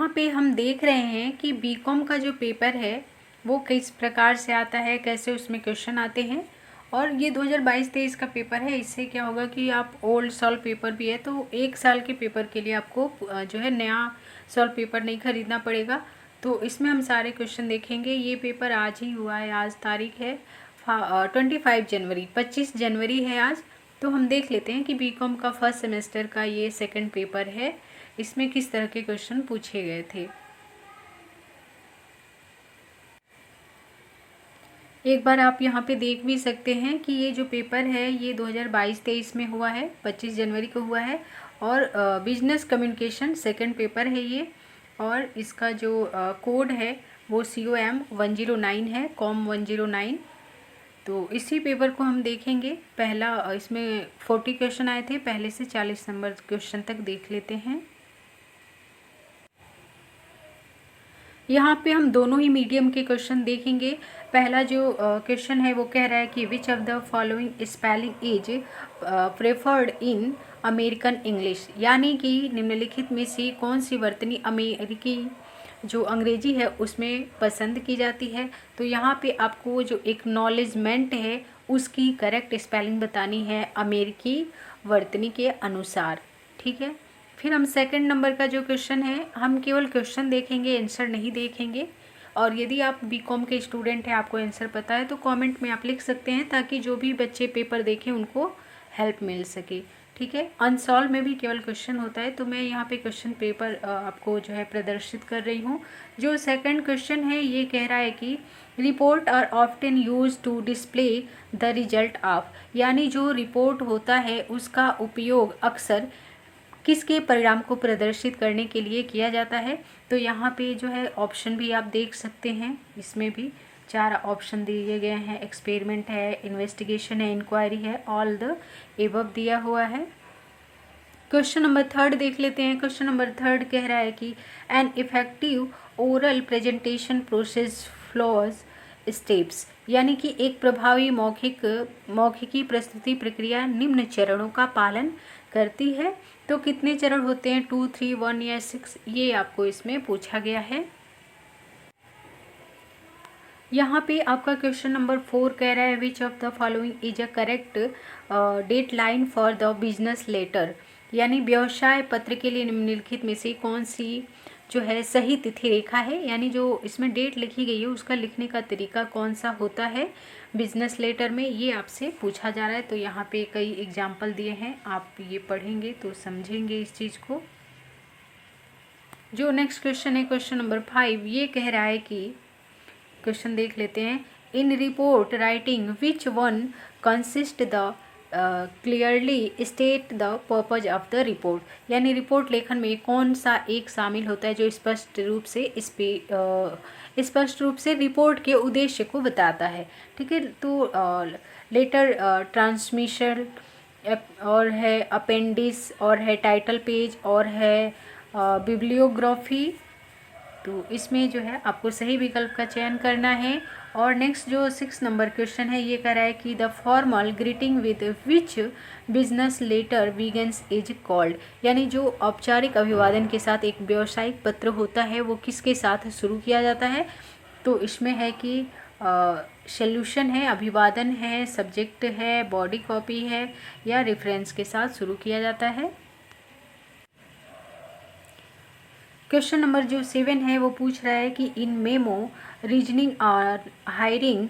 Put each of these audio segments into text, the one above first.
यहाँ पे हम देख रहे हैं कि बीकॉम का जो पेपर है वो किस प्रकार से आता है, कैसे उसमें क्वेश्चन आते हैं। और ये 2022-23 का पेपर है। इससे क्या होगा कि आप ओल्ड सॉल्व पेपर भी है तो एक साल के पेपर के लिए आपको जो है नया सॉल्व पेपर नहीं खरीदना पड़ेगा। तो इसमें हम सारे क्वेश्चन देखेंगे। ये पेपर आज ही हुआ है, आज तारीख है 25 जनवरी, 25 जनवरी है आज। तो हम देख लेते हैं कि बीकॉम का फर्स्ट सेमेस्टर का ये सेकंड पेपर है, इसमें किस तरह के क्वेश्चन पूछे गए थे। एक बार आप यहाँ पे देख भी सकते हैं कि ये जो पेपर है ये 2022-23 में हुआ है, 25 जनवरी को हुआ है। और बिजनेस कम्युनिकेशन सेकंड पेपर है ये। और इसका जो कोड है वो COM 109 है, COM 109। तो इसी पेपर को हम देखेंगे। पहला इसमें 40 क्वेश्चन आए थे, पहले से 40 नंबर क्वेश्चन तक देख लेते हैं। यहाँ पे हम दोनों ही मीडियम के क्वेश्चन देखेंगे। पहला जो क्वेश्चन है वो कह रहा है कि विच of the following spelling is preferred in American English, यानी कि निम्नलिखित में से कौन सी वर्तनी अमेरिकी जो अंग्रेजी है उसमें पसंद की जाती है। तो यहाँ पे आपको जो एक्नॉलेजमेंट है उसकी करेक्ट स्पेलिंग बतानी है अमेरिकी वर्तनी के अनुसार, ठीक है। फिर हम सेकंड नंबर का जो क्वेश्चन है, हम केवल क्वेश्चन देखेंगे, आंसर नहीं देखेंगे। और यदि आप बीकॉम के स्टूडेंट हैं, आपको आंसर पता है तो कमेंट में आप लिख सकते हैं, ताकि जो भी बच्चे पेपर देखें उनको हेल्प मिल सके, ठीक है। अनसॉल्व में भी केवल क्वेश्चन होता है, तो मैं यहाँ पे क्वेश्चन पेपर आपको जो है प्रदर्शित कर रही हूँ। जो सेकंड क्वेश्चन है ये कह रहा है कि report are often used to display the result of, यानी जो रिपोर्ट होता है उसका उपयोग अक्सर किसके परिणाम को प्रदर्शित करने के लिए किया जाता है। तो यहाँ पे जो है ऑप्शन भी आप देख सकते हैं, इसमें भी 4 ऑप्शन दिए गए हैं। एक्सपेरिमेंट है, इन्वेस्टिगेशन है, इंक्वायरी है, ऑल द एबव दिया हुआ है। क्वेश्चन नंबर थर्ड देख लेते हैं। क्वेश्चन नंबर थर्ड कह रहा है कि an effective oral presentation process flaws steps, यानी कि एक प्रभावी मौखिकी प्रस्तुति प्रक्रिया निम्न चरणों का पालन करती है। तो कितने चरण होते हैं, 2, 3, 1 या 6, ये आपको इसमें पूछा गया है। यहाँ पे आपका क्वेश्चन नंबर 4 कह रहा है which of the following is a correct date line for the business letter, यानी व्यवसाय पत्र के लिए निम्नलिखित में से कौन सी जो है सही तिथि रेखा है, यानी जो इसमें डेट लिखी गई है उसका लिखने का तरीका कौन सा होता है बिजनेस लेटर में, ये आपसे पूछा जा रहा है। तो यहाँ पे कई एग्जाम्पल दिए हैं, आप ये पढ़ेंगे तो समझेंगे इस चीज़ को। जो नेक्स्ट क्वेश्चन है क्वेश्चन नंबर 5, ये कह रहा है कि क्वेश्चन देख लेते हैं। In report writing which one consist the clearly state the purpose of the report, यानी रिपोर्ट लेखन में कौन सा एक शामिल होता है जो स्पष्ट रूप से रिपोर्ट के उद्देश्य को बताता है, ठीक है। तो लेटर ट्रांसमिशन और है अपेंडिस और है टाइटल पेज और है बिब्लियोग्राफी। तो इसमें जो है आपको सही विकल्प का चयन करना है। और नेक्स्ट जो 6 नंबर क्वेश्चन है ये कह रहा है कि the formal greeting with which business letter begins is called, यानी जो औपचारिक अभिवादन के साथ एक व्यावसायिक पत्र होता है वो किसके साथ शुरू किया जाता है। तो इसमें है कि सॉल्यूशन है, अभिवादन है, सब्जेक्ट है, बॉडी कॉपी है या रेफरेंस के साथ शुरू किया जाता है। क्वेश्चन नंबर जो 7 है वो पूछ रहा है कि इन मेमो रीजनिंग और hiring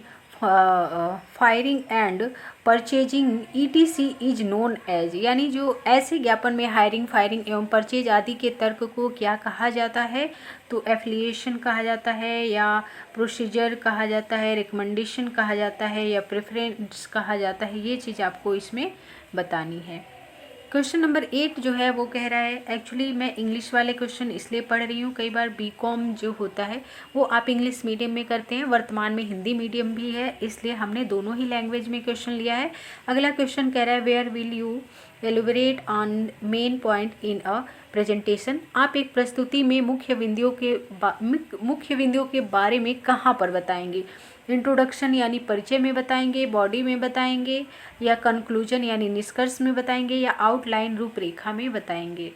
firing and purchasing ETC is known as, यानी जो ऐसे ज्ञापन में हायरिंग फायरिंग एवं परचेज आदि के तर्क को क्या कहा जाता है। तो एफिलिएशन कहा जाता है या प्रोसीजर कहा जाता है, रिकमेंडेशन कहा जाता है या प्रेफरेंस कहा जाता है, ये चीज़ आपको इसमें बतानी है। क्वेश्चन नंबर 8 जो है वो कह रहा है, एक्चुअली मैं इंग्लिश वाले क्वेश्चन इसलिए पढ़ रही हूँ, कई बार बीकॉम जो होता है वो आप इंग्लिश मीडियम में करते हैं, वर्तमान में हिंदी मीडियम भी है, इसलिए हमने दोनों ही लैंग्वेज में क्वेश्चन लिया है। अगला क्वेश्चन कह रहा है where will you elaborate on main point in a presentation, आप एक प्रस्तुति में मुख्य बिंदुओं के बारे में कहाँ पर बताएंगे। इंट्रोडक्शन यानी परिचय में बताएंगे, बॉडी में बताएंगे या कंक्लूजन यानी निष्कर्ष में बताएंगे या आउटलाइन रूपरेखा में बताएंगे।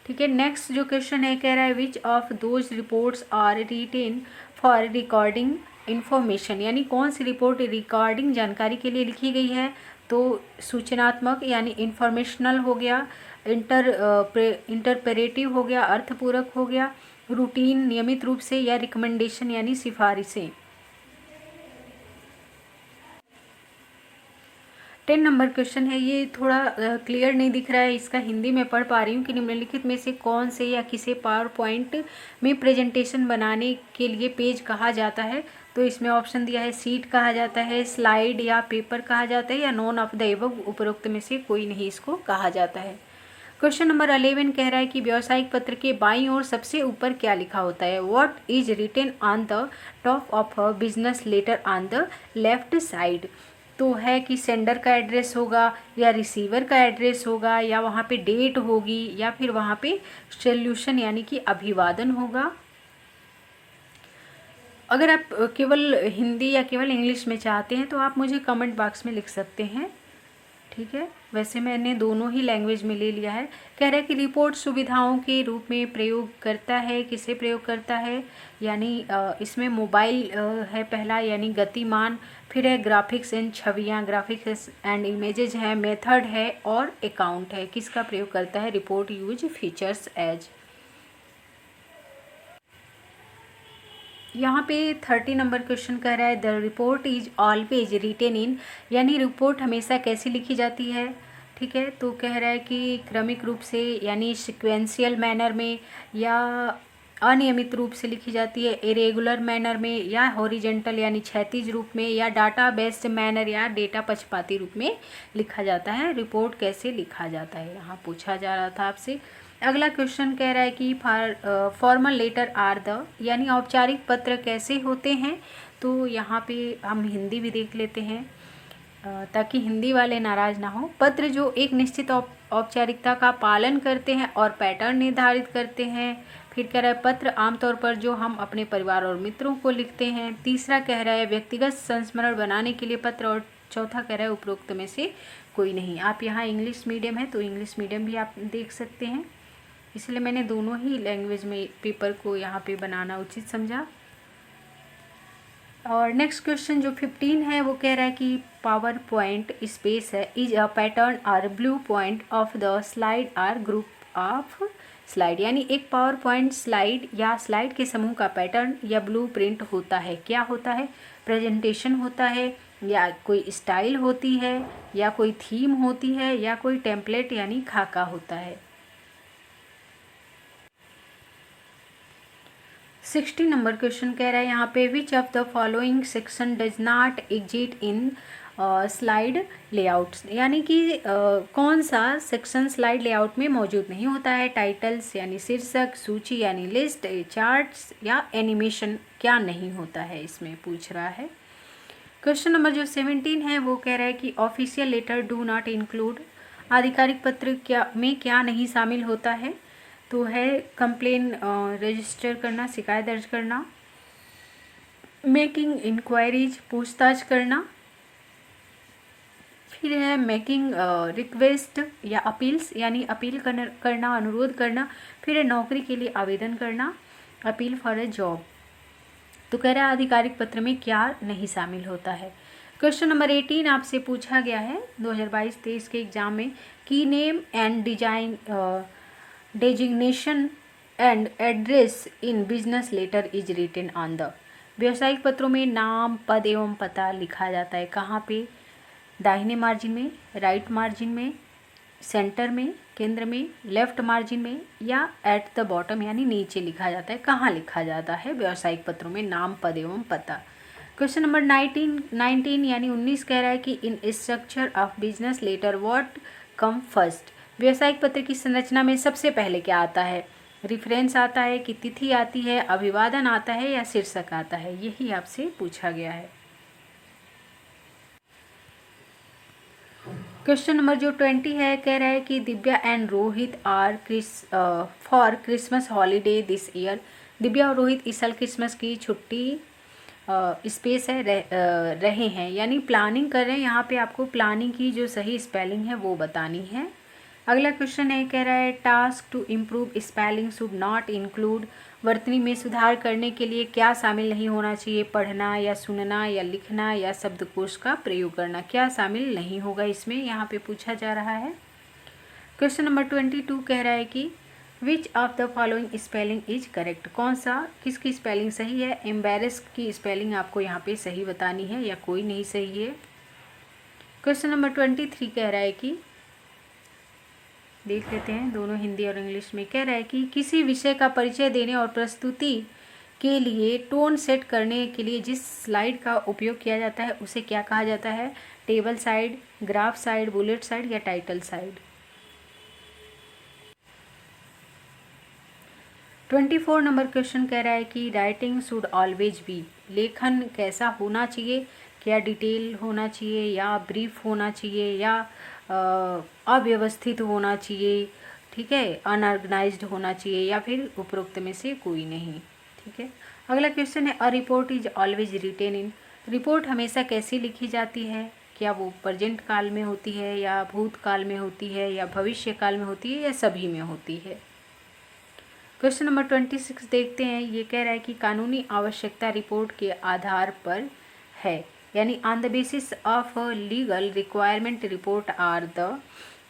ठीक है। नेक्स्ट जो क्वेश्चन है कह रहा है which of those reports are written for recording information, यानी कौन सी रिपोर्ट रिकॉर्डिंग जानकारी के लिए लिखी गई है। तो सूचनात्मक यानी इंफॉर्मेशनल हो गया, इंटरप्रेटिव हो गया, अर्थपूरक हो गया, रूटीन नियमित रूप से, या रिकमेंडेशन यानी सिफारिशें। 10 नंबर क्वेश्चन है, ये थोड़ा क्लियर नहीं दिख रहा है, इसका हिंदी में पढ़ पा रही हूँ कि निम्नलिखित में से कौन से या किसे पावर पॉइंट में प्रेजेंटेशन बनाने के लिए पेज कहा जाता है। तो इसमें ऑप्शन दिया है सीट कहा जाता है, स्लाइड या पेपर कहा जाता है, या नॉन ऑफ द एबव उपरोक्त में से कोई नहीं इसको कहा जाता है। क्वेश्चन नंबर 11 कह रहा है कि व्यावसायिक पत्र के बाईं ओर सबसे ऊपर क्या लिखा होता है। What is written on the top of a business letter on the left side. तो है कि सेंडर का एड्रेस होगा, या रिसीवर का एड्रेस होगा, या वहाँ पे डेट होगी, या फिर वहाँ पे सॉल्यूशन यानी कि अभिवादन होगा। अगर आप केवल हिंदी या केवल इंग्लिश में चाहते हैं तो आप मुझे कमेंट बॉक्स में लिख सकते हैं, ठीक है। वैसे मैंने दोनों ही लैंग्वेज में ले लिया है। कह रहा है कि रिपोर्ट सुविधाओं के रूप में प्रयोग करता है, किसे प्रयोग करता है, यानी इसमें मोबाइल है पहला, यानी गतिमान, फिर है ग्राफिक्स एंड छवियाँ, ग्राफिक्स एंड इमेजेज है, मेथड है, और अकाउंट है। किसका प्रयोग करता है। Report use features as. यहाँ पे 30 नंबर क्वेश्चन कह रहा है the report is always written in, यानी रिपोर्ट हमेशा कैसी लिखी जाती है। ठीक है, तो कह रहा है कि क्रमिक रूप से यानी सिक्वेंशियल मैनर में, या अनियमित रूप से लिखी जाती है, इरेगुलर मैनर में, या हॉरिजेंटल यानी क्षैतिज रूप में, या डाटा बेस्ड मैनर या डेटा पक्षपाती रूप में लिखा जाता है। रिपोर्ट कैसे लिखा जाता है यहाँ पूछा जा रहा था आपसे। अगला क्वेश्चन कह रहा है कि फॉर्मल लेटर आर द, यानी औपचारिक पत्र कैसे होते हैं। तो यहाँ पे हम हिंदी भी देख लेते हैं ताकि हिंदी वाले नाराज ना हो। पत्र जो एक निश्चित औपचारिकता का पालन करते हैं और पैटर्न निर्धारित करते हैं। फिर कह रहा है पत्र आमतौर पर जो हम अपने परिवार और मित्रों को लिखते हैं। तीसरा कह रहा है व्यक्तिगत संस्मरण बनाने के लिए पत्र, और चौथा कह रहा है उपरोक्त में से कोई नहीं। आप यहाँ इंग्लिश मीडियम है तो इंग्लिश मीडियम भी आप देख सकते हैं, इसलिए मैंने दोनों ही लैंग्वेज में पेपर को यहाँ पे बनाना उचित समझा। और नेक्स्ट क्वेश्चन जो 15 है वो कह रहा है कि पावर पॉइंट स्पेस है इज अ पैटर्न और blue point of the slide are group of slide, यानी एक पावर पॉइंट स्लाइड या स्लाइड के समूह का पैटर्न या ब्लू प्रिंट होता है। क्या होता है। प्रेजेंटेशन होता है, या कोई स्टाइल होती है, या कोई थीम होती है, या कोई टेम्पलेट यानी खाका होता है। 60 नंबर क्वेश्चन कह रहा है यहाँ पे विच of the following section does not exist in slide layouts, यानी कि कौन सा सेक्शन स्लाइड लेआउट में मौजूद नहीं होता है। टाइटल्स यानी शीर्षक, सूची यानी लिस्ट, चार्ट्स, या एनिमेशन क्या नहीं होता है इसमें पूछ रहा है। क्वेश्चन नंबर जो 17 है वो कह रहा है कि official letter do not include, आधिकारिक पत्र क्या नहीं शामिल होता है। तो है कंप्लेन रजिस्टर करना, शिकायत दर्ज करना, मेकिंग इंक्वायरीज पूछताछ करना, फिर है मेकिंग रिक्वेस्ट या अपील्स यानी अपील करना, अनुरोध करना, फिर है नौकरी के लिए आवेदन करना, अपील फॉर ए जॉब। तो कह रहा है आधिकारिक पत्र में क्या नहीं शामिल होता है। क्वेश्चन नंबर 18 आपसे पूछा गया है 2022-23 के एग्जाम में कि name and design designation and address in business letter is written on the, व्यवसायिक पत्रों में नाम, पद एवं पता लिखा जाता है कहाँ पे। दाहिने मार्जिन में, राइट मार्जिन में, सेंटर में, केंद्र में, लेफ्ट मार्जिन में, या एट द बॉटम यानी नीचे लिखा जाता है। कहाँ लिखा जाता है व्यवसायिक पत्रों में नाम, पद एवं पता। क्वेश्चन नंबर 19 यानी 19 कह रहा है कि in structure of business letter what come first, व्यवसायिक पत्र की संरचना में सबसे पहले क्या आता है। रिफरेंस आता है कि तिथि आती है, अभिवादन आता है, या शीर्षक आता है। यही आपसे पूछा गया है। क्वेश्चन नंबर जो 20 है कह रहा है कि Divya and Rohit are for Christmas holiday this year, Divya और रोहित इस साल क्रिसमस की छुट्टी स्पेस है रहे हैं, यानी प्लानिंग कर रहे हैं। यहाँ पे आपको प्लानिंग की जो सही स्पेलिंग है वो बतानी है। अगला क्वेश्चन है, कह रहा है task to improve spelling should not include, वर्तनी में सुधार करने के लिए क्या शामिल नहीं होना चाहिए, पढ़ना या सुनना या लिखना या शब्दकोश का प्रयोग करना, क्या शामिल नहीं होगा इसमें, यहाँ पे पूछा जा रहा है। क्वेश्चन नंबर 22 कह रहा है कि विच of the following spelling is correct, कौन सा किसकी स्पेलिंग सही है। एम्बेरस की स्पेलिंग आपको यहाँ पे सही बतानी है या कोई नहीं सही है। क्वेश्चन नंबर 23 कह रहा है कि, देख लेते हैं दोनों हिंदी और इंग्लिश में, कह रहा है कि किसी विषय का परिचय देने और प्रस्तुति के लिए टोन सेट करने के लिए जिस स्लाइड का उपयोग किया जाता है उसे क्या कहा जाता है। Table side, graph side, bullet side या टाइटल साइड। 24 नंबर क्वेश्चन कह रहा है कि राइटिंग शुड ऑलवेज बी, लेखन कैसा होना चाहिए, क्या डिटेल होना चाहिए या ब्रीफ होना चाहिए या अव्यवस्थित होना चाहिए, ठीक है, अनऑर्गेनाइज्ड होना चाहिए या फिर उपरोक्त में से कोई नहीं, ठीक है। अगला क्वेश्चन है, a report is always written in, report हमेशा कैसी लिखी जाती है, क्या वो प्रेजेंट काल में होती है या भूतकाल में होती है या भविष्य काल में होती है या सभी में होती है। क्वेश्चन नंबर 26 देखते हैं, ये कह रहा है कि कानूनी आवश्यकता रिपोर्ट के आधार पर है, यानी on the basis of legal requirement report are the,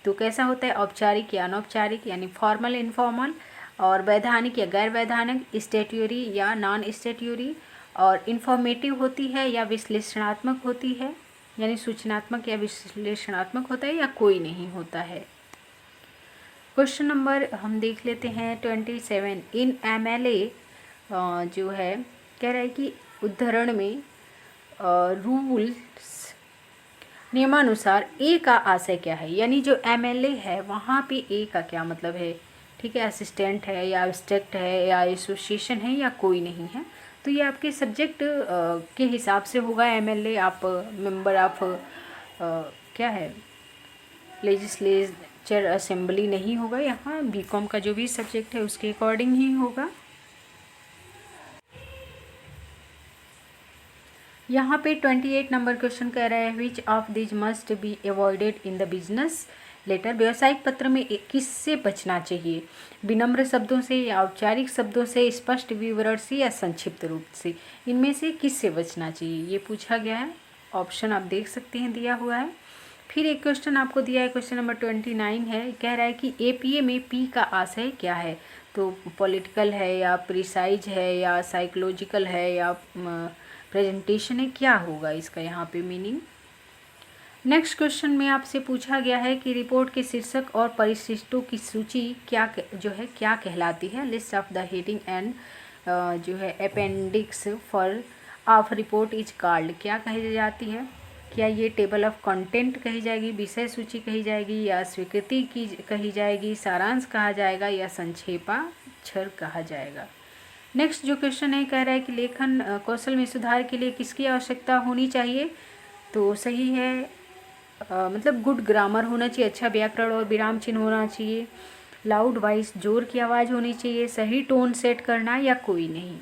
तो कैसा होता है, औपचारिक या अनौपचारिक, यानी फॉर्मल इनफॉर्मल, और वैधानिक या गैर वैधानिक, स्टेट्यूरी या नॉन स्टेट्यूरी, और इंफॉर्मेटिव होती है या विश्लेषणात्मक होती है, यानी सूचनात्मक या विश्लेषणात्मक होता है या कोई नहीं होता है। क्वेश्चन नंबर हम देख लेते हैं 27, इन एमएलए जो है, कह रहा है कि उद्धरण में रूल्स नियमानुसार ए का आशय क्या है, यानी जो एमएलए है वहाँ पे ए का क्या मतलब है, ठीक है, असिस्टेंट है या एब्स्ट्रैक्ट है या एसोसिएशन है या कोई नहीं है। तो ये आपके सब्जेक्ट के हिसाब से होगा। एमएलए आप मेंबर ऑफ क्या है, लेजिस्लेचर असेंबली नहीं होगा, यहाँ बीकॉम का जो भी सब्जेक्ट है उसके अकॉर्डिंग ही होगा। यहाँ पे 28 नंबर क्वेश्चन कह रहा है, which of these must be avoided in the business letter, व्यवसायिक पत्र में किससे बचना चाहिए, विनम्र शब्दों से या औपचारिक शब्दों से, स्पष्ट विवरण से या संक्षिप्त रूप से, इनमें से किससे बचना चाहिए, ये पूछा गया है। ऑप्शन आप देख सकते हैं दिया हुआ है। फिर एक क्वेश्चन आपको दिया है, क्वेश्चन नंबर 29 है, कह रहा है कि एपीए में पी का आशय क्या है, तो पॉलिटिकल है या प्रिसाइज है या साइकोलॉजिकल है या प्रेजेंटेशन है, क्या होगा इसका यहाँ पे मीनिंग। नेक्स्ट क्वेश्चन में आपसे पूछा गया है कि रिपोर्ट के शीर्षक और परिशिष्टों की सूची क्या जो है क्या कहलाती है। List of the heading and जो है appendix for of report is called, क्या कही जाती है, क्या ये टेबल ऑफ कंटेंट कही जाएगी, विषय सूची कही जाएगी या स्वीकृति की कही जाएगी, सारांश कहा जाएगा या संक्षेपाक्षर कहा जाएगा। नेक्स्ट जो क्वेश्चन है, कह रहा है कि लेखन कौशल में सुधार के लिए किसकी आवश्यकता होनी चाहिए, तो सही है मतलब गुड ग्रामर होना चाहिए, अच्छा व्याकरण और विराम चिन्ह होना चाहिए, लाउड वॉइस जोर की आवाज़ होनी चाहिए, सही टोन सेट करना या कोई नहीं।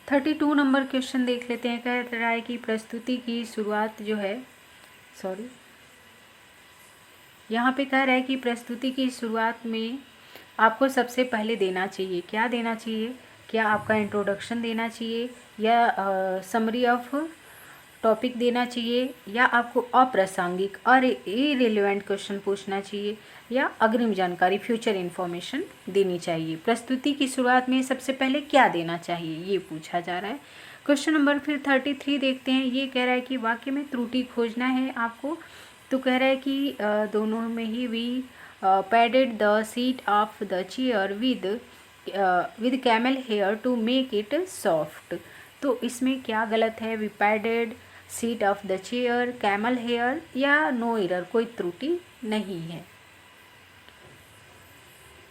32 नंबर क्वेश्चन देख लेते हैं, कह रहा है कि प्रस्तुति की शुरुआत जो है, सॉरी यहाँ पे कह रहा है कि प्रस्तुति की शुरुआत में आपको सबसे पहले देना चाहिए, क्या देना चाहिए, क्या आपका इंट्रोडक्शन देना चाहिए या समरी ऑफ टॉपिक देना चाहिए या आपको अप्रासंगिक और इरेलेवेंट क्वेश्चन पूछना चाहिए या अग्रिम जानकारी फ्यूचर इन्फॉर्मेशन देनी चाहिए। प्रस्तुति की शुरुआत में सबसे पहले क्या देना चाहिए ये पूछा जा रहा है। क्वेश्चन नंबर फिर 33 देखते हैं, ये कह रहा है कि वाक्य में त्रुटि खोजना है आपको, तो कह रहा है कि दोनों में ही we padded the seat of the chair with camel hair to make it soft, तो इसमें क्या गलत है, we padded seat of the chair, camel hair या नो एरर, कोई त्रुटि नहीं है।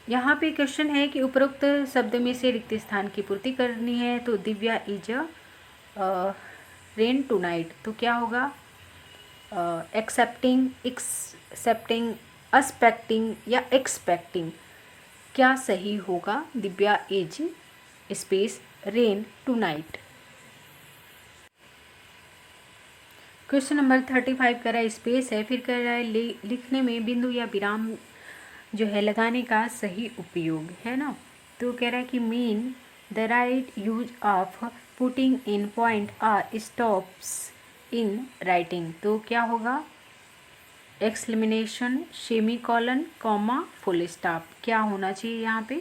यहाँ पे क्वेश्चन है कि उपरोक्त शब्द में से रिक्त स्थान की पूर्ति करनी है, तो Divya is rain tonight, तो क्या होगा, एक्सेप्टिंग, एक्सपेक्टिंग या एक्सपेक्टिंग, क्या सही होगा, Divya is space rain tonight. Question number 35 कह रहा है स्पेस है, फिर कह रहा है लिखने में बिंदु या विराम जो है लगाने का सही उपयोग है ना। तो कह रहा है कि mean the right use of putting in point are stops in writing. तो क्या होगा, exclamation, semicolon, comma, full stop, क्या होना चाहिए यहाँ पे।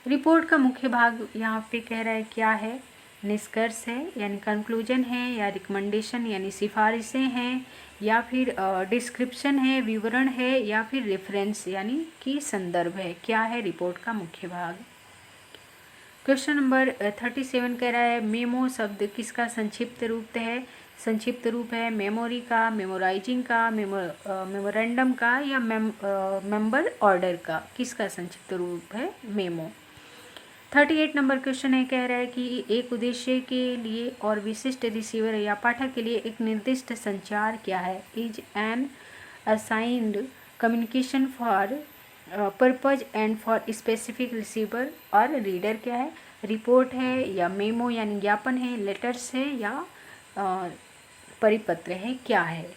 रिपोर्ट का मुख्य भाग यहाँ पे कह रहा है क्या है, निष्कर्ष है यानी कंक्लूजन है, या रिकमेंडेशन यानी सिफारिशें हैं, या फिर डिस्क्रिप्शन है विवरण है, या फिर रेफरेंस यानी कि संदर्भ है। क्या है रिपोर्ट का मुख्य भाग। क्वेश्चन नंबर 37 कह रहा है मेमो शब्द किसका संक्षिप्त रूप है। संक्षिप्त रूप है मेमोरी का, मेमोराइजिंग का, मेमोरेंडम का, या मेंबर ऑर्डर का, किसका संक्षिप्त रूप है मेमो। 38 नंबर क्वेश्चन है, कह रहा है कि एक उद्देश्य के लिए और विशिष्ट रिसीवर या पाठक के लिए एक निर्दिष्ट संचार क्या है। Is an assigned communication for purpose and for specific receiver और रीडर क्या है, रिपोर्ट है या मेमो यानी ज्ञापन है, लेटर्स है या परिपत्र है, क्या है।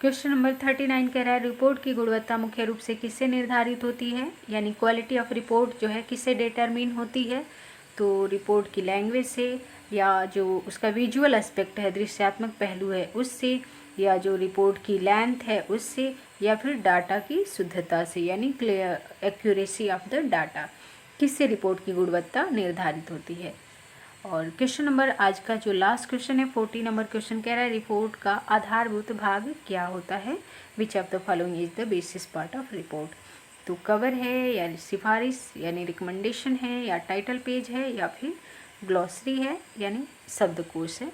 क्वेश्चन नंबर 39 कह रहा है रिपोर्ट की गुणवत्ता मुख्य रूप से किससे निर्धारित होती है, यानी क्वालिटी ऑफ रिपोर्ट जो है किससे डिटरमिन होती है। तो रिपोर्ट की लैंग्वेज से, या जो उसका विजुअल एस्पेक्ट है, दृश्यात्मक पहलू है उससे, या जो रिपोर्ट की लेंथ है उससे, या फिर डाटा की शुद्धता से यानी clear accuracy of the data, किससे रिपोर्ट की गुणवत्ता निर्धारित होती है। और क्वेश्चन नंबर आज का जो लास्ट क्वेश्चन है 40 नंबर क्वेश्चन कह रहा है रिपोर्ट का आधारभूत भाग क्या होता है। Which of the following is the basis part of report. तो कवर है या सिफारिश यानी रिकमेंडेशन है, या टाइटल पेज है, या फिर ग्लॉसरी है यानी शब्दकोश है।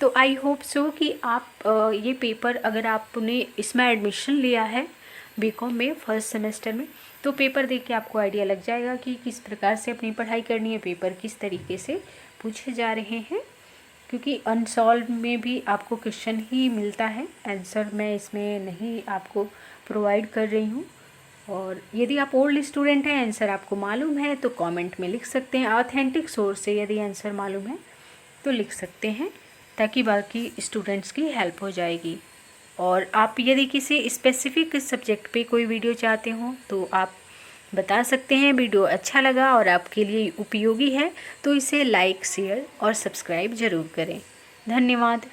तो आई होप सो कि आप ये पेपर अगर आपने इसमें एडमिशन लिया है बीकॉम में फर्स्ट सेमेस्टर में, तो पेपर देख के आपको आइडिया लग जाएगा कि किस प्रकार से अपनी पढ़ाई करनी है, पेपर किस तरीके से पूछे जा रहे हैं। क्योंकि अनसॉल्व में भी आपको क्वेश्चन ही मिलता है, आंसर मैं इसमें नहीं आपको प्रोवाइड कर रही हूँ। और यदि आप ओल्ड स्टूडेंट हैं, आंसर आपको मालूम है तो कमेंट में लिख सकते हैं। ऑथेंटिक सोर्स से यदि आंसर मालूम है तो लिख सकते हैं, ताकि बाकी स्टूडेंट्स की हेल्प हो जाएगी। और आप यदि किसी स्पेसिफिक सब्जेक्ट पे कोई वीडियो चाहते हो तो आप बता सकते हैं। वीडियो अच्छा लगा और आपके लिए उपयोगी है तो इसे लाइक, शेयर और सब्सक्राइब ज़रूर करें। धन्यवाद।